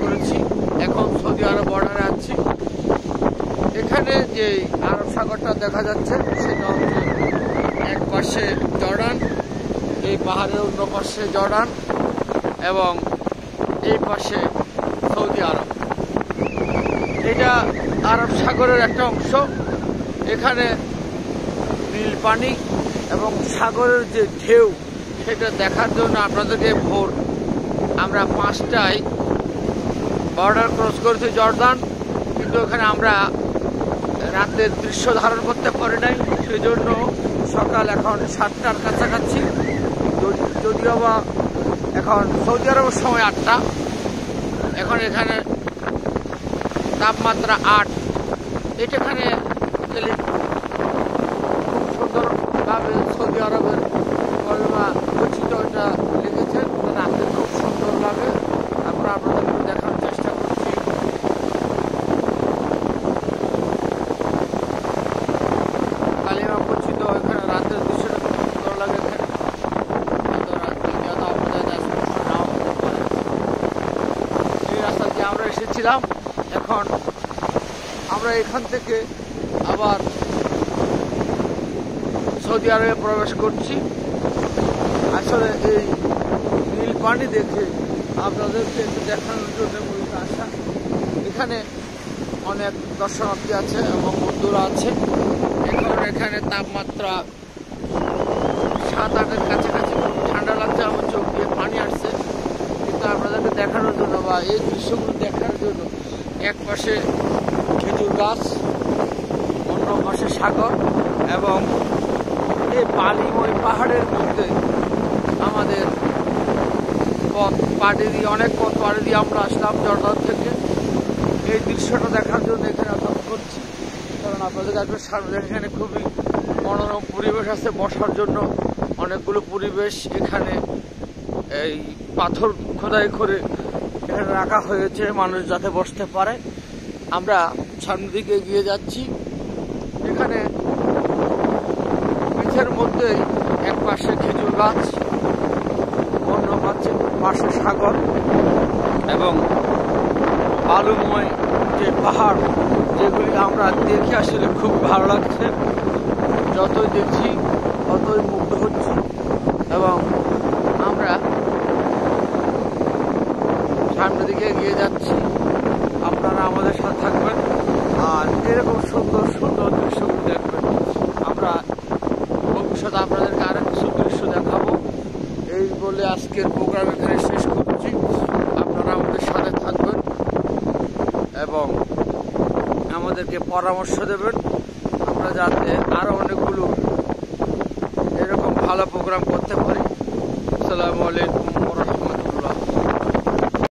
করেছি। এখন সৌদি আরব বর্ডারে আছি। এখানে যে আরব সাগরটা দেখা যাচ্ছে সেটা হচ্ছে এক পাশে জর্ডান, এই পাহাড়ের অন্য পাশে জর্ডান এবং এই পাশে সৌদি আরব। এটা আরব সাগরের একটা অংশ। এখানে নীল পানি এবং সাগরের যে ঢেউ সেটা দেখার জন্য আপনাদেরকে ভোর আমরা 5টায় বর্ডার ক্রস করেছি জর্দান, কিন্তু ওখানে আমরা রাতের দৃশ্য ধারণ করতে পারি নাই। সেই জন্য সকাল এখন 7টার কাছাকাছি, যদিও বা এখন সৌদি আরবের সময় 8টা। এখন এখানে তাপমাত্রা 8। এখানে খুব সুন্দরভাবে সৌদি আরবের বৈচিত্র্যটা লিখেছেন, রাতে খুব সুন্দর লাগে। আমরা আপনাদের দেখার চেষ্টা করছি। কালিমা বৈচিত্র্য এখানে রাতের দৃশ্যটা খুব সুন্দর লাগে। এই রাস্তা দিয়ে আমরা এসেছিলাম। এখন আমরা এখান থেকে আবার সৌদি আরবে প্রবেশ করছি। আসলে এই নীল পানি দেখে আপনাদেরকে একটু দেখানোর জন্য মূলত আসা। এখানে অনেক দর্শনার্থী আছে এবং বন্ধুরা আছে। এখন এখানে তাপমাত্রা 7-8-এর কাছাকাছি, খুব ঠান্ডা লাগছে। আমার চোখ দিয়ে পানি আসছে, কিন্তু আপনাদেরকে দেখানোর জন্য বা এই দৃশ্যগুলো দেখার জন্য এক পাশে খেজুর গাছ, অন্য পাশে সাগর এবং এই বালিময় পাহাড়ের মধ্যে আমাদের পথ পাড়ি দিয়ে, অনেক পথ পাড়ি দিয়ে আমরা আসলাম জর্দান থেকে। এই দৃশ্যটা দেখার জন্য এখানে অপেক্ষা করছি, কারণ আপনাদের কাছে সামনে এখানে খুবই মনোরম পরিবেশ আছে বসার জন্য। অনেকগুলো পরিবেশ এখানে এই পাথর খোদাই করে এখানে রাখা হয়েছে মানুষ যাতে বসতে পারে। আমরা সামনের দিকে এগিয়ে যাচ্ছি। এখানে পিঠের মধ্যে এক পাশে খেজুর গাছ, অন্য পাশে সাগর এবং বালুময় যে পাহাড়, যেগুলি আমরা দেখে আসলে খুব ভালো লাগছে। যতই দেখছি ততই মুগ্ধ হচ্ছি এবং আমরা সামনের দিকে এগিয়ে যাচ্ছি। আপনারা আমাদের সাথে থাকবেন আর এরকম সুন্দর সুন্দর দৃশ্যগুলো দেখবেন। আমরা ভবিষ্যতে আপনাদেরকে আরো কিছু দৃশ্য দেখাবো। এই বলে আজকের প্রোগ্রাম এখানে শেষ করছি। আপনারা আমাদের সাথে থাকবেন এবং আমাদেরকে পরামর্শ দেবেন, আমরা যাতে আরো অনেকগুলো এরকম ভালো প্রোগ্রাম করতে পারি। আসসালামু আলাইকুম।